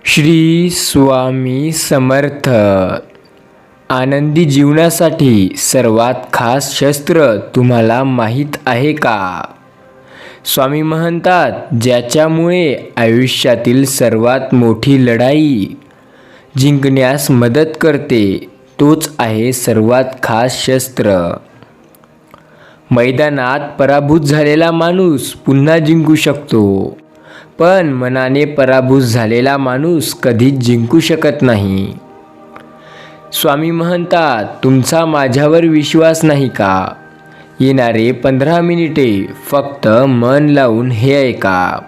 श्री स्वामी समर्थ. आनंदी जीवनासाठी सर्वात खास शस्त्र तुम्हाला माहीत आहे का? स्वामी म्हणतात, ज्याच्यामुळे आयुष्यातील सर्वात मोठी लढाई जिंकण्यास मदत करते तोच आहे सर्वात खास शस्त्र. मैदानात पराभूत झालेला माणूस पुन्हा जिंकू शकतो, पण मनाने पराभूत झालेला माणूस कधीच जिंकू शकत नाही. स्वामी म्हणतात, तुमचा माझ्यावर विश्वास नाही का? येणारे 15 मिनिटे फक्त मन लावून हे ऐका.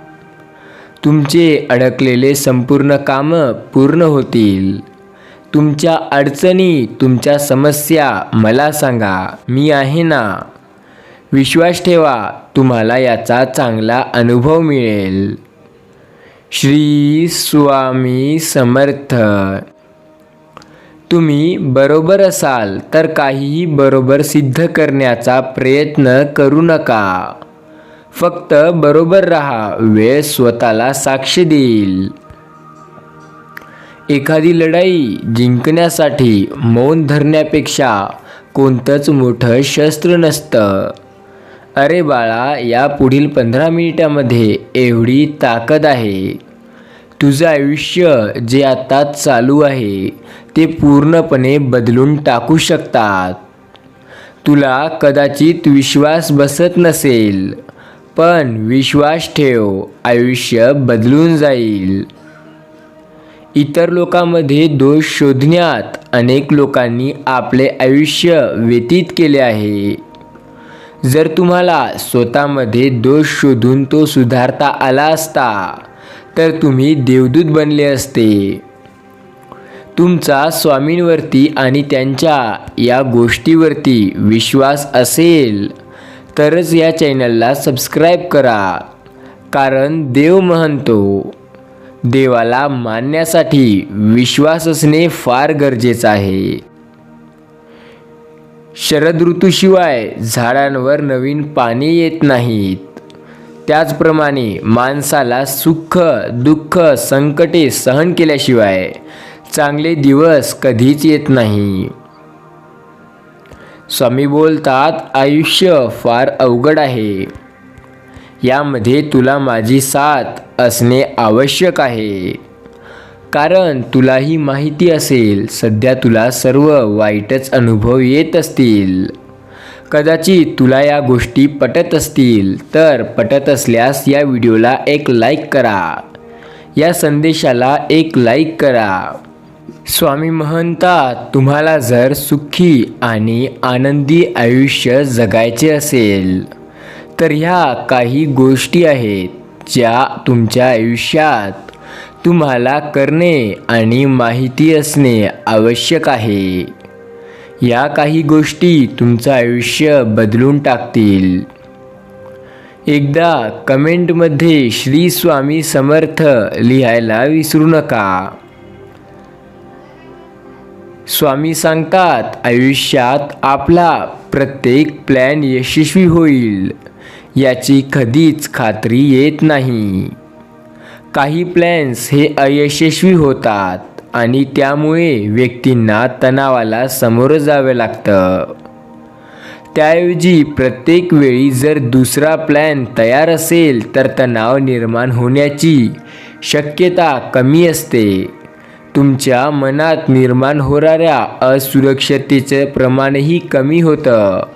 तुमचे अडकलेले संपूर्ण कामं पूर्ण होतील. तुमच्या अडचणी, तुमच्या समस्या मला सांगा, मी आहे ना. विश्वास ठेवा, तुम्हाला याचा चांगला अनुभव मिळेल. श्री स्वामी समर्थ. तुम्ही बरोबर असाल तर काहीही बरोबर सिद्ध करण्याचा प्रयत्न करू नका. फक्त बरोबर राहा, वेळ स्वतःला साक्ष देईल. एखादी लढाई जिंकण्यासाठी मौन धरण्यापेक्षा कोणतंच मोठं शस्त्र नसतं. अरे बाळा, या पुढील 15 मिनिटांमध्ये एवढी ताकद आहे. तुझं आयुष्य जे आता चालू आहे ते पूर्णपणे बदलून टाकू शकतात. तुला कदाचित विश्वास बसत नसेल, पण विश्वास ठेव, आयुष्य बदलून जाईल. इतर लोकांमध्ये दोष शोधण्यात अनेक लोकांनी आपले आयुष्य व्यतीत केले आहे. जर तुम्हाला स्वतःमध्ये दोष शोधून तो सुधारता आला असता तर तुम्ही देवदूत बनले असते. तुमचा स्वामींवरती आणि त्यांच्या या गोष्टीवरती विश्वास असेल तरच या चॅनलला सबस्क्राईब करा. कारण देव म्हणतो, देवाला मानण्यासाठी विश्वास असणे फार गरजेचं आहे. शरद ऋतूशिवाय झाडांवर नवीन पाने येत नाहीत. त्याचप्रमाणे माणसाला सुख, दुःख, संकटे सहन केल्याशिवाय चांगले दिवस कधीच येत नाही. स्वामी बोलतात, आयुष्य फार अवघड आहे. यामध्ये तुला माझी साथ असणे आवश्यक आहे. कारण तुलाही माहिती असेल, सध्या तुला सर्व वाईटच अनुभव येत असतील. कदाचित तुला या गोष्टी पटत असतील, तर पटत असल्यास या व्हिडिओला एक लाईक करा. या संदेशाला एक लाईक करा. स्वामी म्हणतात, तुम्हाला जर सुखी आणि आनंदी आयुष्य जगायचे असेल तर ह्या काही गोष्टी आहेत ज्या तुमच्या आयुष्यात तुम्हाला करणे आणि माहिती असणे आवश्यक आहे. या काही गोष्टी तुमचं आयुष्य बदलून टाकतील. एकदा कमेंटमध्ये श्री स्वामी समर्थ लिहायला विसरू नका. स्वामी सांगतात, आयुष्यात आपला प्रत्येक प्लॅन यशस्वी होईल याची कधीच खात्री येत नाही. काही प्लॅन्स हे अयशस्वी होतात आणि त्यामुळे व्यक्तींना तणावाला सामोरं जावं लागतं. त्याऐवजी प्रत्येक वेळी जर दुसरा प्लॅन तयार असेल तर तणाव निर्माण होण्याची शक्यता कमी असते. तुमच्या मनात निर्माण होणाऱ्या असुरक्षिततेचं प्रमाणही कमी होतं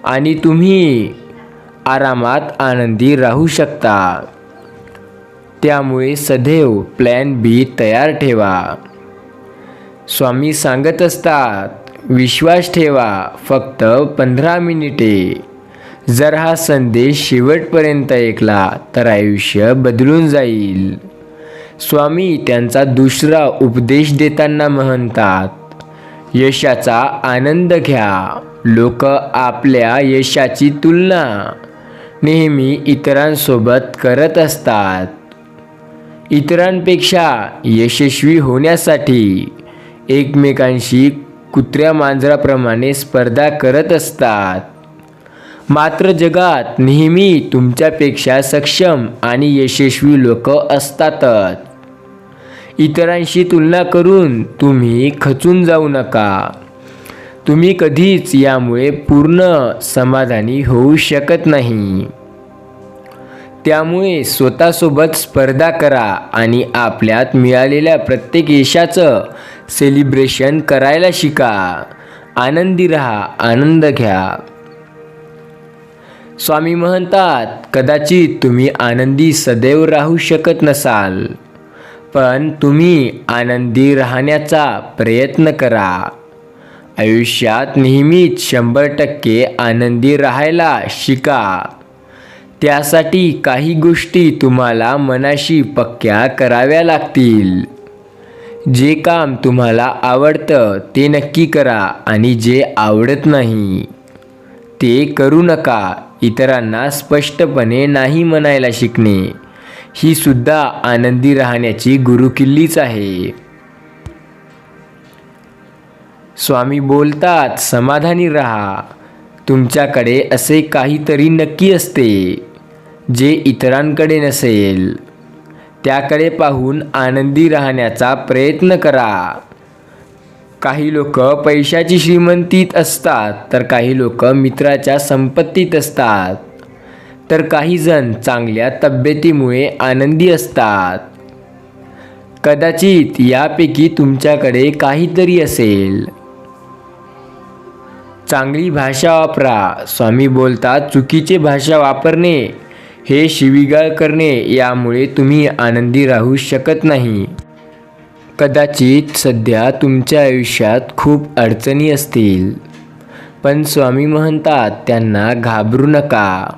आणि तुम्ही आरामात आनंदी राहू शकता. त्यामुळे सदैव प्लॅन बी तयार ठेवा. स्वामी सांगत असतात, विश्वास ठेवा, फक्त 15 मिनिटे. जर हा संदेश शेवटपर्यंत ऐकला तर आयुष्य बदलून जाईल. स्वामी त्यांचा दुसरा उपदेश देताना म्हणतात, यशाचा आनंद घ्या. लोक आपल्या यशाची तुलना नेहमी इतरांसोबत करत असतात. इतरांपेक्षा यशस्वी होण्यासाठी एकमेकांशी कुत्र्या मांजराप्रमाणे स्पर्धा करत असतात. मात्र जगात नेहमी तुमच्यापेक्षा सक्षम आणि यशस्वी लोक असतातच. इतरांशी तुलना करून तुम्ही खचून जाऊ नका. तुम्ही कधीच यामुळे पूर्ण समाधानी होऊ शकत नाही. त्यामुळे स्वतःसोबत स्पर्धा करा आणि आपल्यात मिळालेल्या प्रत्येक यशाचं सेलिब्रेशन करायला शिका. आनंदी राहा, आनंद घ्या. स्वामी म्हणतात, कदाचित तुम्ही आनंदी सदैव राहू शकत नसाल, पण तुम्ही आनंदी राहण्याचा प्रयत्न करा. आयुष्यात नेहमीच 100% आनंदी राहायला शिका. त्यासाठी काही गोष्टी तुम्हाला मनाशी पक्क्या कराव्या लागतील. जे काम तुम्हाला आवडतं ते नक्की करा आणि जे आवडत नाही ते करू नका. इतरांना स्पष्टपणे नाही म्हणायला शिकणे ही सुद्धा आनंदी राहण्याची गुरुकिल्लीच आहे. स्वामी बोलतात, समाधानी राहा. तुमच्याकडे असे काहीतरी नक्की असते जे इतरांकडे नसेल. त्याकडे पाहून आनंदी राहण्याचा प्रयत्न करा. काही लोक पैशाची श्रीमंतीत असतात, तर काही लोक मित्राच्या संपत्तीत असतात, तर काही जण चांगल्या तब्येतीमुळे आनंदी असतात. कदाचित यापैकी तुमच्याकडे काहीतरी असेल. चांगली भाषा वापरा. स्वामी बोलतात, चुकीची भाषा वापरणे हे शिवीगाळ करणे यामुळे तुम्ही आनंदी राहू शकत नाही. कदाचित सध्या तुमच्या आयुष्यात खूप अडचणी असतील, पण स्वामी म्हणतात त्यांना घाबरू नका.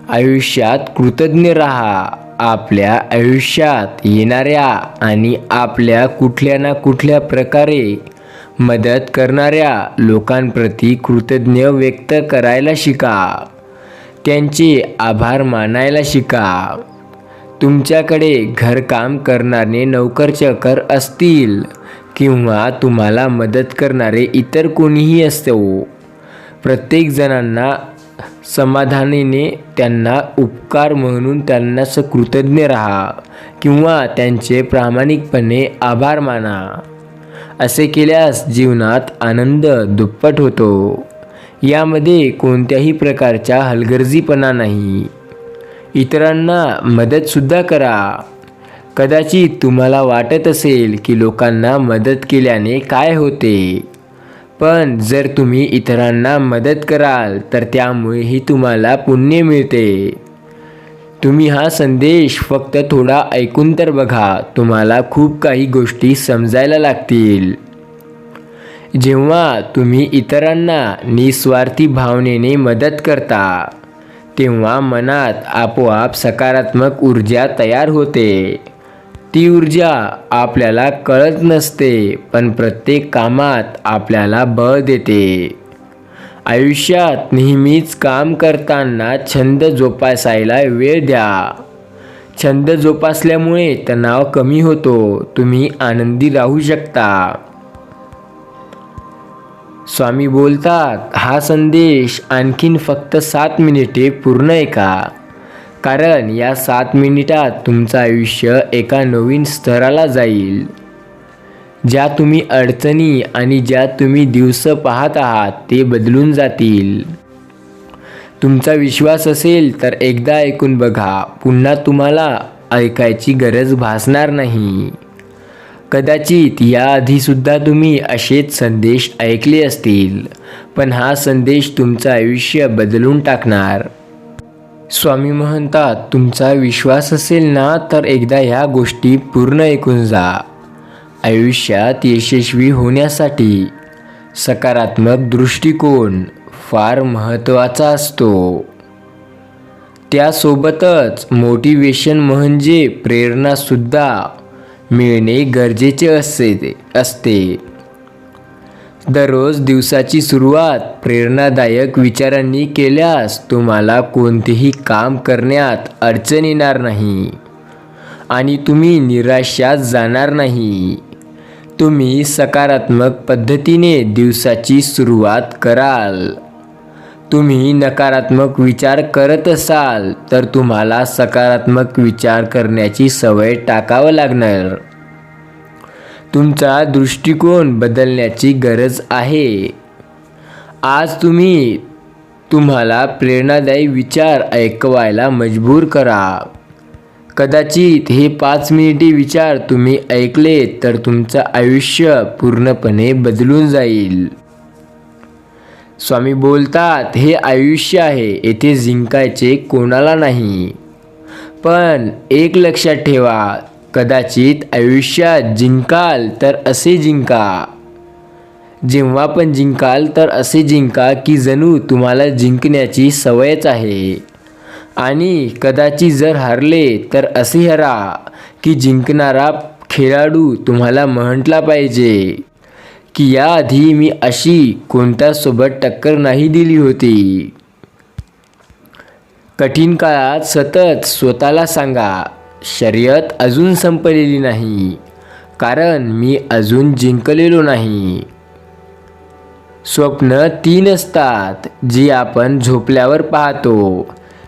आयुष्यात कृतज्ञ राहा. आपल्या आयुष्यात येणाऱ्या आणि आपल्या कुठल्या ना कुठल्या प्रकारे मदत करणाऱ्या लोकांप्रती कृतज्ञ व्यक्त करायला शिका. त्यांचे आभार मानायला शिका. तुमच्याकडे घरकाम करणारे नोकर-चाकर असतील किंवा तुम्हाला मदत करणारे इतर कोणीही असो, प्रत्येक जणांना समाधानाने त्यांना उपकार म्हणून त्यांना कृतज्ञ राहा किंवा त्यांचे प्रामाणिकपणे आभार माना. असे केल्यास जीवनात आनंद दुप्पट होतो. यामध्ये कोणत्याही प्रकारचा हलगर्जीपणा नाही. इतरांना मदतसुद्धा करा. कदाचित तुम्हाला वाटत असेल की लोकांना मदत केल्याने काय होते, पण जर तुम्ही इतरांना मदत कराल तर त्यामुळेही तुम्हाला पुण्य मिळते. तुम्ही हा संदेश फक्त थोडा ऐकून तर बघा. तुम्हाला खूप काही गोष्टी समजायला लागतील. जेव्हा तुम्ही इतरांना निस्वार्थी भावनेने मदत करता, तेव्हा मनात आपोआप सकारात्मक ऊर्जा तयार होते. ती ऊर्जा आपल्याला कळत नसते, पण प्रत्येक कामात आपल्याला बळ देते. आयुष्यात नेहमीच काम करताना छंद जोपासायला वेळ द्या. छंद जोपासल्यामुळे तणाव कमी होतो. तुम्ही आनंदी राहू शकता. स्वामी बोलतात, हा संदेश आणखीन फक्त 7 मिनिटे पूर्ण ऐका, कारण या 7 मिनिटात तुमचं आयुष्य एका नवीन स्तराला जाईल. ज्या तुम्ही अडचणी आणि ज्या तुम्ही दिवस पाहत आहात ते बदलून जातील. तुमचा विश्वास असेल तर एकदा ऐकून बघा. पुन्हा तुम्हाला ऐकायची गरज भासणार नाही. कदाचित याआधीसुद्धा तुम्ही असेच संदेश ऐकले असतील, पण हा संदेश तुमचं आयुष्य बदलून टाकणार. स्वामी म्हणतात, तुमचा विश्वास असेल ना तर एकदा ह्या गोष्टी पूर्ण ऐकून जा. आयुष्यात यशस्वी होण्यासाठी सकारात्मक दृष्टिकोन फार महत्त्वाचा असतो. त्यासोबतच मोटिवेशन म्हणजे प्रेरणासुद्धा मिळणे गरजेचे असते. दररोज दिवसाची सुरुवात प्रेरणादायक विचारांनी केल्यास तुम्हाला कोणतेही काम करण्यात अडचण येणार नाही आणि तुम्ही निराशात जाणार नाही. तुम्ही सकारात्मक पद्धतीने दिवसाची सुरुवात कराल. तुम्ही नकारात्मक विचार करत असाल तर तुम्हाला सकारात्मक विचार करण्याची सवय टाकावं लागणार. तुमचा दृष्टिकोन बदलण्याची गरज आहे. आज तुम्हाला प्रेरणादायी विचार ऐकवायला मजबूर करा. कदाचित हे 5 मिनिटे विचार तुम्ही ऐकले तर तुमचं आयुष्य पूर्णपणे बदलून जाईल. स्वामी बोलतात, हे आयुष्य आहे, येथे जिंकायचे कोणाला नाही. पण एक लक्षात ठेवा, कदाचित आयुष्यात जिंकाल तर असे जिंका. जेव्हा पण जिंकाल तर असे जिंका की जणू तुम्हाला जिंकण्याची सवयच आहे. आणि कदाचित जर हरले तर असे हरा की जिंकणारा खेळाडू तुम्हाला म्हटला पाहिजे की याआधी मी अशी कोणत्यासोबत टक्कर नाही दिली होती. कठीण काळात सतत स्वतःला सांगा, शर्यत अजून संपलेली नाही, कारण मी अजून जिंकलेलो नाही. स्वप्न 3 असतात जी आपण झोपल्यावर पाहतो.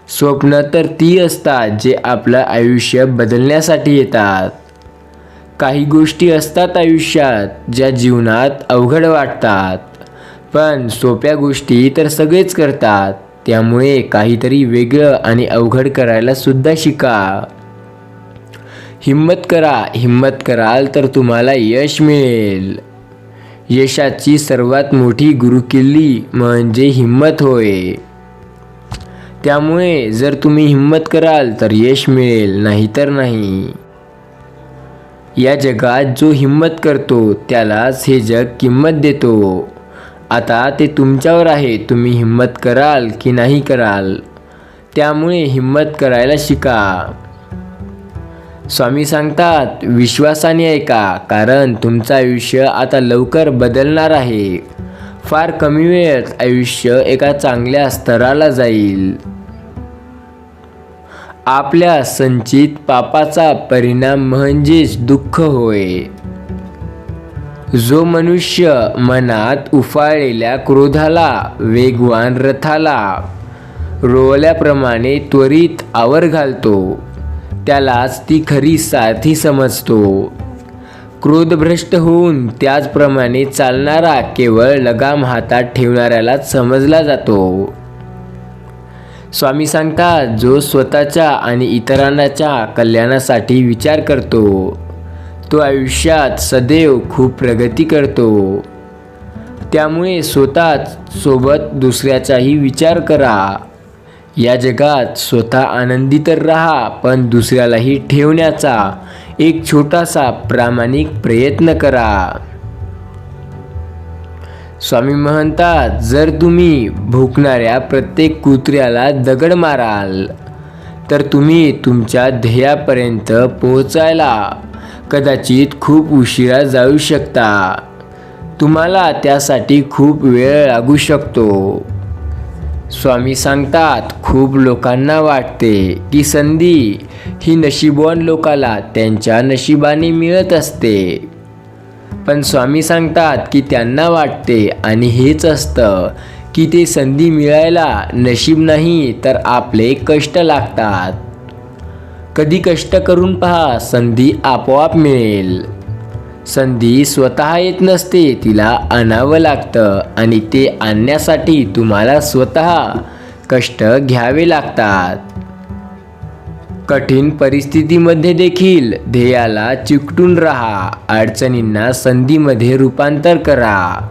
स्वप्न तर ती असतात जे आपलं आयुष्य बदलण्यासाठी येतात. काही गोष्टी असतात आयुष्यात ज्या जीवनात अवघड वाटतात, पण सोप्या गोष्टी तर सगळेच करतात. त्यामुळे काहीतरी वेगळं आणि अवघड करायला सुद्धा शिका. हिम्मत करा. हिम्मत कराल तर तुम्हाला यश मिळेल. यशाची सर्वात मोठी गुरुकिल्ली म्हणजे हिम्मत होय. त्यामुळे जर तुम्ही हिम्मत कराल तर यश मिळेल, नाहीतर नाही. या जगात जो हिम्मत करतो त्यालाच हे जग किंमत देतो. आता ते तुमच्यावर आहे, तुम्ही हिम्मत कराल की नाही कराल. त्यामुळे हिम्मत करायला शिका. स्वामी सांगतात, विश्वासाने ऐका, कारण तुमचं आयुष्य आता लवकर बदलणार आहे. फार कमी वेळात आयुष्य एका चांगल्या स्तराला जाईल. आपल्या संचित पापाचा परिणाम म्हणजेच दुःख होय. जो मनुष्य मनात उफाळलेल्या क्रोधाला वेगवान रथाला रोवल्याप्रमाणे त्वरित आवर घालतो, त्यालाच ती खरी सारथी समजतो. क्रोधभ्रष्ट होऊन त्याचप्रमाणे चालणारा केवळ लगाम हातात ठेवणाऱ्यालाच समजला जातो. स्वामी सांगतात, जो स्वतःच्या आणि इतरांच्या कल्याणासाठी विचार करतो तो आयुष्यात सदैव खूप प्रगती करतो. त्यामुळे स्वतःच सोबत दुसऱ्याचाही विचार करा. या जगात स्वतः आनंदी तर राहा, पण दुसऱ्यालाही ठेवण्याचा एक छोटासा प्रामाणिक प्रयत्न करा. स्वामी म्हणतात, जर तुम्ही भुंकणाऱ्या प्रत्येक कुत्र्याला दगड माराल तर तुम्ही तुमच्या ध्येयापर्यंत पोहोचायला कदाचित खूप उशिरा जाऊ शकता. तुम्हाला त्यासाठी खूप वेळ लागू शकतो. स्वामी सांगतात, खूप लोकांना वाटते की संधी ही नशीबवान लोकाला त्यांच्या नशिबाने मिळत असते. पण स्वामी सांगतात की त्यांना वाटते, आणि हेच असतं, की ते संधी मिळायला नशीब नाही तर आपले कष्ट लागतात. कधी कष्ट करून पहा, संधी आपोआप मिळेल. संधी स्वतः येत नसते, तिला आणावं लागतं, आणि ते आणण्यासाठी तुम्हाला स्वतः कष्ट घ्यावे लागतात. कठीण परिस्थितीमध्ये देखील ध्येयाला चिकटून राहा. अडचणींना संधीमध्ये रूपांतर करा.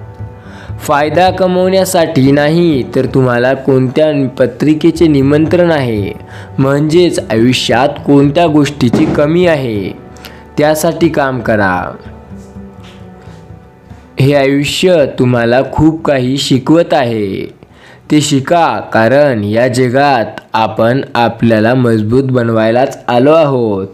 फायदा कमवण्यासाठी नाही तर तुम्हाला कोणत्या पत्रिकेचे निमंत्रण आहे, म्हणजेच आयुष्यात कोणत्या गोष्टीची कमी आहे त्यासाठी काम करा. हे आयुष्य तुम्हाला खूप काही शिकवत आहे. ते शिका, कारण या जगात आपण आपल्याला मजबूत बनवायलाच आलो आहोत.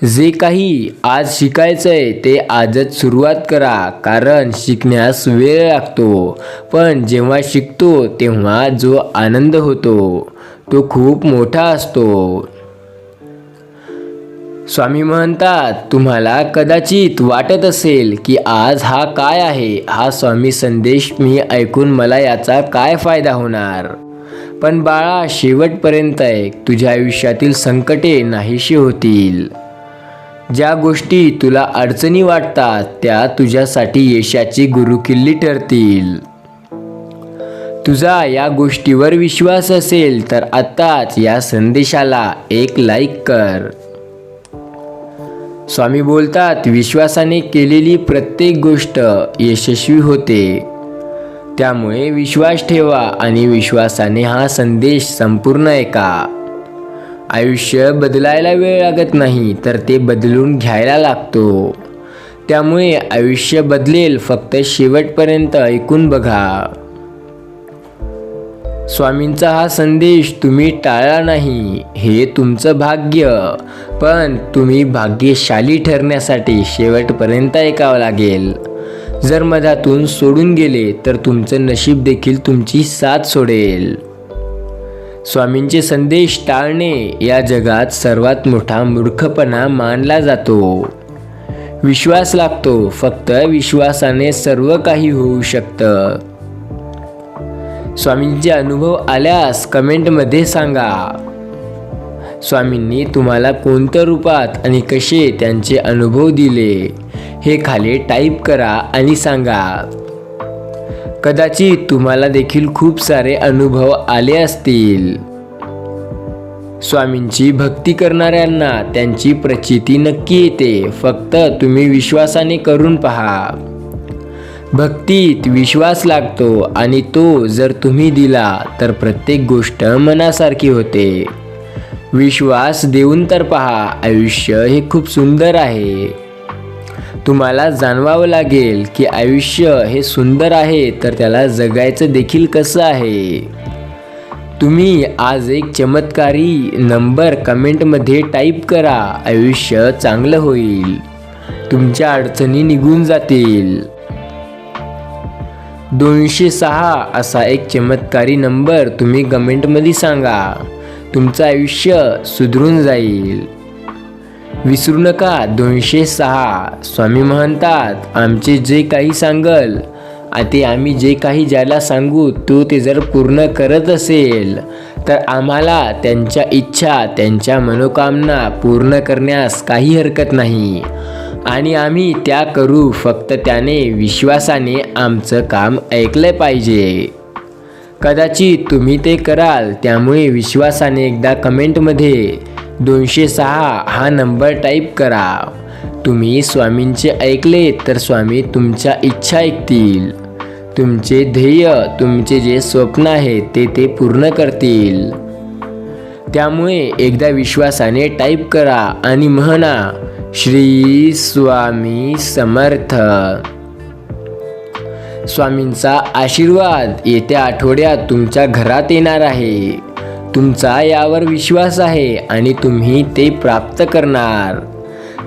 जे काही आज शिकायचंय ते आजच सुरुवात करा, कारण शिकण्यास वेळ लागतो, पण जेव्हा शिकतो तेव्हा जो आनंद होतो तो खूप मोठा असतो. स्वामी म्हणतात, तुम्हाला कदाचित वाटत असेल की आज हा काय आहे, हा स्वामी संदेश मी ऐकून मला याचा काय फायदा होणार. पण बाळा, शेवटपर्यंत ऐक, तुझ्या आयुष्यातील संकटे नाहीशी होतील. ज्या गोष्टी तुला अडचणी वाटतात त्या तुझ्यासाठी यशाची गुरुकिल्ली ठरतील. तुझा या गोष्टीवर विश्वास असेल तर आत्ताच या संदेशाला एक लाईक कर. स्वामी बोलतात, विश्वासाने केलेली प्रत्येक गोष्ट यशस्वी होते. त्यामुळे विश्वास ठेवा आणि विश्वासाने हा संदेश संपूर्ण ऐका. आयुष्य बदलायला वेळ लागत नाही तर ते बदलून घ्यायला लागतो. त्यामुळे आयुष्य बदलेल, फक्त शेवटपर्यंत ऐकून बघा. स्वामींचा हा संदेश तुम्ही टाळला नाही, हे तुमचं भाग्य. पण तुम्ही भाग्यशाली ठरण्यासाठी शेवटपर्यंत ऐकावं लागेल. जर मधातून सोडून गेले तर तुमचं नशीब देखील तुमची साथ सोडेल. स्वामींचे संदेश टाळणे या जगात सर्वात मोठा मूर्खपणा मानला जातो. विश्वास लागतो, फक्त विश्वासाने सर्व काही होऊ शकतं. स्वामींचे अनुभव आल्यास कमेंटमध्ये सांगा. स्वामींनी तुम्हाला कोणत्या रूपात आणि कसे त्यांचे अनुभव दिले हे खाली टाईप करा आणि सांगा. कदाचित तुम्हाला देखील खूप सारे अनुभव आले असतील. स्वामींची भक्ती करणाऱ्यांना त्यांची प्रचिती नक्की येते. फक्त तुम्ही विश्वासाने करून पहा. भक्तीत विश्वास लागतो आणि तो जर तुम्ही दिला तर प्रत्येक गोष्ट मनासारखी होते. विश्वास देऊन तर पहा. आयुष्य हे खूप सुंदर आहे. तुम्हाला जाणवावं लागेल की आयुष्य हे सुंदर आहे तर त्याला जगायचं देखील कसं आहे. तुम्ही आज एक चमत्कारी नंबर कमेंटमध्ये टाईप करा. आयुष्य चांगलं होईल. तुमच्या अडचणी निघून जातील. 206 असा एक चमत्कारी नंबर तुम्ही कमेंटमध्ये सांगा. तुमचं आयुष्य सुधरून जाईल. विसरू नका 206. स्वामी म्हणतात, आमचे जे काही सांगल ते आम्ही जे काही ज्याला सांगू तो ते जर पूर्ण करत असेल तर आम्हाला त्यांच्या इच्छा, त्यांच्या मनोकामना पूर्ण करण्यास काही हरकत नाही आणि आम्ही त्या करू. फक्त त्याने विश्वासाने आमचं काम ऐकलं पाहिजे. कदाचित तुम्ही ते कराल. त्यामुळे विश्वासाने एकदा कमेंटमध्ये 206 हा नंबर टाईप करा. तुम्ही स्वामींचे ऐकले तर स्वामी तुमच्या इच्छा ऐकतील. तुमचे ध्येय, तुमचे जे स्वप्न आहे ते पूर्ण करतील. त्यामुळे एकदा विश्वासाने टाईप करा आणि म्हणा, श्री स्वामी समर्थ. स्वामींचा आशीर्वाद येत्या आठवड्यात तुमच्या घरात येणार आहे. तुमचा यावर विश्वास आहे आणि तुम्ही ते प्राप्त करणार.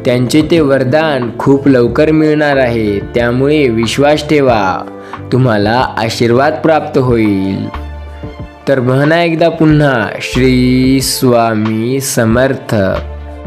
त्यांचे ते वरदान खूप लवकर मिळणार आहे. त्यामुळे विश्वास ठेवा, तुम्हाला आशीर्वाद प्राप्त होईल. तर म्हणा एकदा पुन्हा, श्री स्वामी समर्थ.